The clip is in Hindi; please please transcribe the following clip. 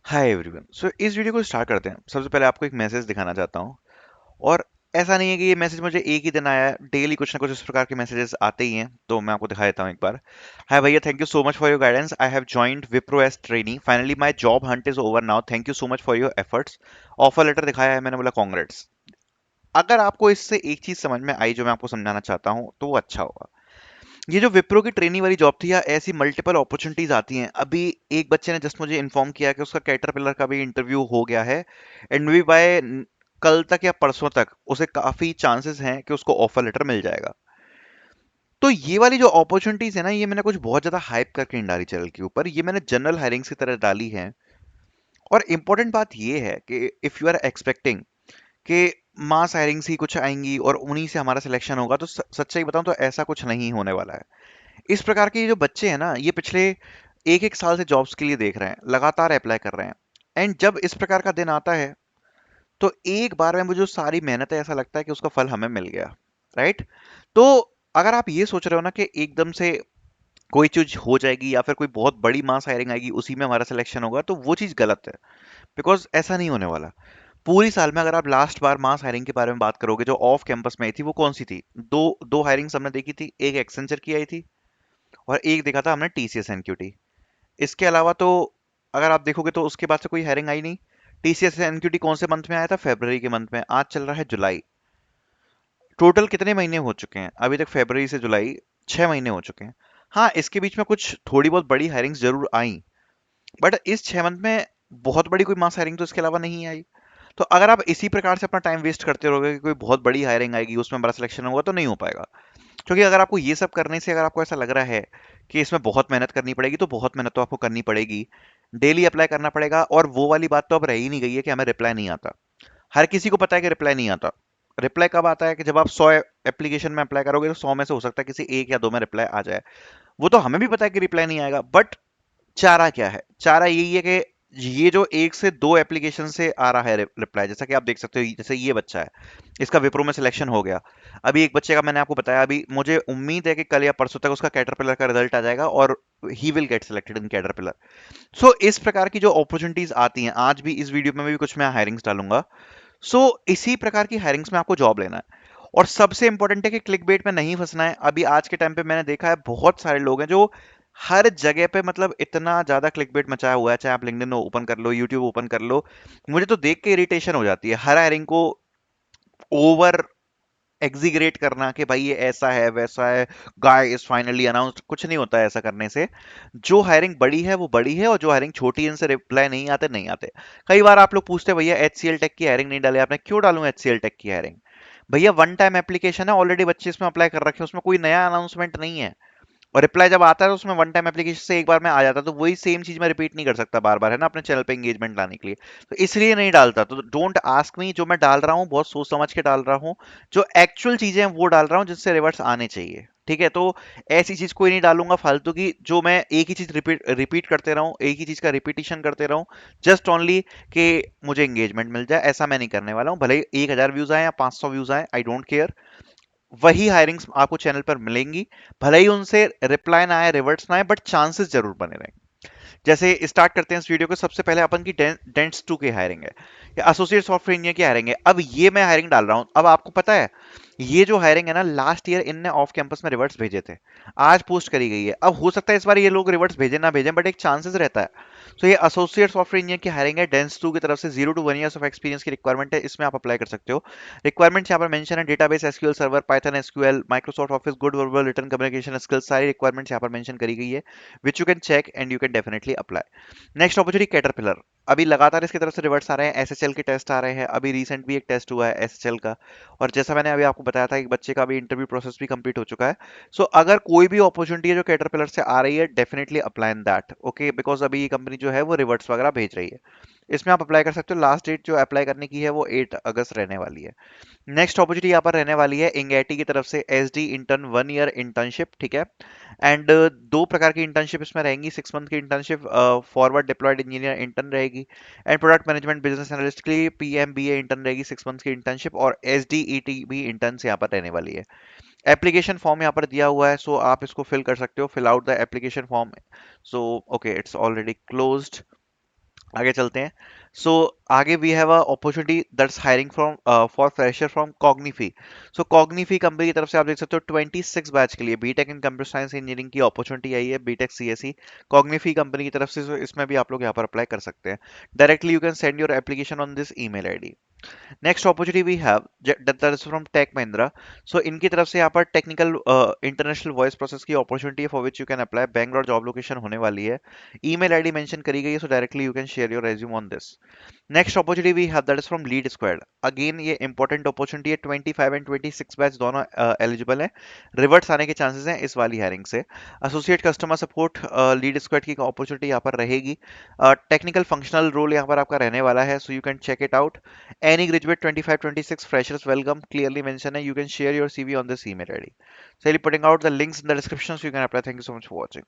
Hi everyone. सो इस वीडियो को स्टार्ट करते हैं। सबसे पहले आपको एक मैसेज दिखाना चाहता हूँ। और ऐसा नहीं है कि ये मैसेज मुझे एक ही दिन आया है, डेली कुछ ना कुछ इस प्रकार के मैसेजेस आते ही हैं, तो मैं आपको दिखा देता हूँ एक बार। हाय भैया, thank you so much for your guidance. I have joined Wipro as trainee. Finally my job hunt is over now. Thank you so much for your efforts. Offer letter दिखाया है मैंने, बोला कांग्रेट्स। अगर आपको इससे एक चीज समझ में आई जो मैं आपको समझाना चाहता हूँ, तो वो अच्छा होगा। ये जो विप्रो की ट्रेनिंग वाली जॉब थी, या ऐसी मल्टीपल अपॉर्चुनिटीज आती हैं। अभी एक बच्चे ने जस्ट मुझे इन्फॉर्म किया कि उसका कैटरपिलर का भी इंटरव्यू हो गया है, एंड वी बाय कल तक या परसों तक उसे काफी चांसेस हैं कि उसको ऑफर लेटर मिल जाएगा। तो ये वाली जो अपॉर्चुनिटीज है ना, ये मैंने कुछ बहुत ज्यादा हाइप करके नहीं डाली चैनल के ऊपर, ये मैंने जनरल हायरिंग्स की तरह डाली है। और इंपॉर्टेंट बात ये है कि इफ यू आर एक्सपेक्टिंग कि मास हायरिंग्स ही कुछ आएंगी और उन्हीं से हमारा सिलेक्शन होगा, तो सच्चाई बताऊं तो ऐसा कुछ नहीं होने वाला है। इस प्रकार के जो बच्चे हैं ना, ये पिछले एक एक साल से जॉब्स के लिए देख रहे हैं, लगातार अप्लाई कर रहे हैं। एंड जब इस प्रकार का दिन आता है, तो एक बार में वो जो सारी मेहनत है, ऐसा लगता है कि उसका फल हमें मिल गया। राइट? तो अगर आप ये सोच रहे हो ना कि एकदम से कोई चीज हो जाएगी या फिर कोई बहुत बड़ी मास हायरिंग आएगी, उसी में हमारा सिलेक्शन होगा, तो वो चीज गलत है। बिकॉज ऐसा नहीं होने वाला। पूरी साल में अगर आप लास्ट बार मास हायरिंग के बारे में बात करोगे, जो ऑफ कैंपस में आई थी, वो कौन सी थी? दो दो हायरिंग्स हमने देखी थी। एक एक्सेंचर की आई थी, और एक देखा था हमने टीसीएस एनक्यूटी। इसके अलावा तो अगर आप देखोगे तो उसके बाद से कोई हायरिंग आई नहीं। टीसीएस एनक्यूटी कौन से मंथ में आया था? फरवरी के मंथ में। आज चल रहा है जुलाई। टोटल कितने महीने हो चुके हैं अभी तक? फरवरी से जुलाई 6 महीने हो चुके हैं। हाँ, इसके बीच में कुछ थोड़ी बहुत बड़ी हायरिंग्स जरूर आई, बट इस 6 मंथ में बहुत बड़ी कोई मास हायरिंग तो इसके अलावा नहीं आई। तो अगर आप इसी प्रकार से अपना टाइम वेस्ट करते रहोगे कि कोई बहुत बड़ी हायरिंग आएगी, उसमें बड़ा सिलेक्शन होगा, तो नहीं हो पाएगा। क्योंकि अगर आपको ये सब करने से, अगर आपको ऐसा लग रहा है कि इसमें बहुत मेहनत करनी पड़ेगी, तो बहुत मेहनत तो आपको करनी पड़ेगी। डेली अप्लाई करना पड़ेगा, और वो वाली बात तो अब रह ही नहीं गई है कि हमें रिप्लाई नहीं आता। हर किसी को पता है कि रिप्लाई नहीं आता। रिप्लाई कब आता है? कि जब आप 100 एप्लीकेशन में अप्लाई करोगे, तो 100 में से हो सकता है किसी एक या दो में रिप्लाई आ जाए। वो तो हमें भी पता है कि रिप्लाई नहीं आएगा, बट चारा क्या है? चारा यही है कि ये जो एक से दो एप्लीकेशन से आ रहा है रिप्लाई, जैसा कि आप देख सकते हो, जैसे ये बच्चा है, इसका विप्रो में सिलेक्शन हो गया। अभी एक बच्चे का मैंने आपको बताया, अभी मुझे उम्मीद है कि कल या परसों तक उसका कैटरपिलर का रिजल्ट आ जाएगा, और ही will get selected in caterpillar. So इस प्रकार की जो अपॉर्चुनिटीज आती हैं, आज भी इस वीडियो में भी कुछ मैं हायरिंग्स डालूंगा। सो इसी प्रकार की हायरिंग्स में आपको जॉब लेना है। और सबसे इंपॉर्टेंट है कि क्लिक बेट में नहीं फंसना है। अभी आज के टाइम पे मैंने देखा है, बहुत सारे लोग हैं जो हर जगह पे, मतलब इतना ज्यादा क्लिक बेट मचाया हुआ है, चाहे आप लिंक्डइन ओपन कर लो, यूट्यूब ओपन कर लो। मुझे तो देख के इरिटेशन हो जाती है हर हायरिंग को ओवर एग्जीग्रेट करना कि भाई ये ऐसा है वैसा है, गाय इज फाइनली अनाउंस्ड। कुछ नहीं होता है ऐसा करने से। जो हायरिंग बड़ी है वो बड़ी है, और जो हायरिंग छोटी है, इनसे रिप्लाई नहीं आते, नहीं आते। कई बार आप लोग पूछते हैं, भैया एचसीएल टेक की हायरिंग नहीं डाले आपने। क्यों डालूं एचसीएल टेक की हायरिंग? भैया वन टाइम एप्लीकेशन है, ऑलरेडी बच्चे इसमें अप्लाई कर रखे हैं, उसमें कोई नया अनाउंसमेंट नहीं है। और रिप्लाई जब आता है, तो उसमें वन टाइम एप्लीकेशन से एक बार में आ जाता है, तो वही सेम चीज मैं रिपीट नहीं कर सकता बार बार, है ना, अपने चैनल पे एंगेजमेंट लाने के लिए। तो इसलिए नहीं डालता। तो डोंट आस्क मी। जो मैं डाल रहा हूँ, बहुत सोच समझ के डाल रहा हूँ। जो एक्चुअल चीजें हैं वो डाल रहा हूँ, जिससे रिवर्ट्स आने चाहिए। ठीक है? तो ऐसी चीज कोई नहीं डालूंगा फालतू की, जो मैं एक ही चीज रिपीट रिपीट करते रहूं, एक ही चीज का रिपीटिशन करते रहूं, जस्ट ओनली कि मुझे एंगेजमेंट मिल जाए। ऐसा मैं नहीं करने वाला हूं। भले ही 1,000 व्यूज आए या 500 व्यूज आए, आई डोंट केयर। वही हायरिंग्स आपको चैनल पर मिलेंगी। भले ही उनसे रिप्लाई ना आए, रिवर्ट्स ना आए, बट चांसेस जरूर बने रहेंगे। जैसे स्टार्ट करते हैं इस वीडियो को। सबसे पहले अपन की डेंट्स 2 की हायरिंग है, या एसोसिएट सॉफ्टवेयर इंजीनियर की हायरिंग है। अब ये मैं हायरिंग डाल रहा हूं। अब आपको पता है, ये जो हायरिंग है ना, लास्ट ईयर इनने ऑफ कैंपस में रिवर्ट्स भेजे थे। आज पोस्ट करी गई है। अब हो सकता है इस बार ये लोग रिवर्ट्स भेजे ना भेजें, बट एक चांसेस रहता है। तो ये एसोसिएट सॉफ्टवेयर इंजीनियर की हायरिंग है, डेंस 2 की तरफ से। 0 to 1 years ऑफ एक्सपीरियंस की रिक्वायरमेंट है, इसमें आप अप्लाई कर सकते हो। रिक्वायरमेंट्स यहाँ पर मेंशन है: database SQL server, Python SQL, Microsoft office, good verbal written communication skills. सारी रिक्वायरमेंट्स यहाँ पर मेंशन करी गई है, which you can check and you can definitely apply. Next opportunity Caterpillar. अभी लगातार इसकी तरफ से रिवर्ट्स आ रहे हैं, एसएचएल के टेस्ट आ रहे हैं। अभी रिसेंट भी एक टेस्ट हुआ है एसएचएल का। और जैसा मैंने अभी आपको बताया था, एक बच्चे का भी इंटरव्यू प्रोसेस भी कंप्लीट हो चुका है। सो अगर कोई भी अपॉर्चुनिटी है जो कैटरपिलर से आ रही है, definitely apply in that, okay? Because अभी ये कंपनी जो है वो रिवर्ट्स वगैरह भेज रही है। इसमें आप अप्लाई कर सकते हो। लास्ट डेट जो अप्लाई करने की है वो 8 अगस्त रहने वाली है। नेक्स्ट अपॉर्चुनिटी यहाँ पर रहने वाली है इंगेटी की तरफ से, एसडी इंटर्न 1 ईयर इंटर्नशिप। ठीक है? एंड दो प्रकार की इंटर्नशिप इसमें रहेंगी। 6 मंथ की internship forward deployed engineer intern रहेगी, and product management business analyst के लिए पीएमबीए इंटर्न रहेगी, 6 मंथ की इंटर्नशिप। और एसडीईटी भी इंटर्न यहाँ पर रहने वाली है। एप्लीकेशन फॉर्म यहाँ पर दिया हुआ है, सो आप इसको फिल कर सकते हो। Fill out the application form. So okay, it's already closed. आगे चलते हैं। सो आगे we have a opportunity that's hiring from for fresher from Cognify. So Cognify company की तरफ से आप देख सकते हो 26 बैच के लिए BTech in computer science engineering की अपॉर्चुनिटी आई है, बीटेक सीएसई कॉग्निफी कंपनी की तरफ से। So इसमें भी आप लोग यहाँ पर अप्लाई कर सकते हैं। Directly you can send your application on this email ID. Next opportunity we have that is from tech Mahindra. So इनकी तरफ से यहाँ पर टेक्निकल इंटरनेशनल वॉइस प्रोसेस की अपॉर्चुनिटी है, for which you can apply. Bangalore job location होने वाली है, ईमेल आईडी मेंशन करी गई है, so directly you can share your resume on this. Next opportunity we have that is from lead squad. Again ये इंपॉर्टेंट अपॉर्चुनिटी है, 25 एंड 26 बैच दोनों एलिजिबल है। रिवर्ट्स आने के चांसेस हैं इस वाली हायरिंग से। Associate customer support lead squad की अपॉर्चुनिटी यहाँ पर रहेगी। टेक्निकल फंक्शनल रोल यहाँ पर आपका रहने वाला है, so you can check it out. Any graduate 25-26 freshers welcome clearly mention है, you can share your CV on this email ID. So I'll be putting out the links in the description so you can apply. Thank you so much for watching.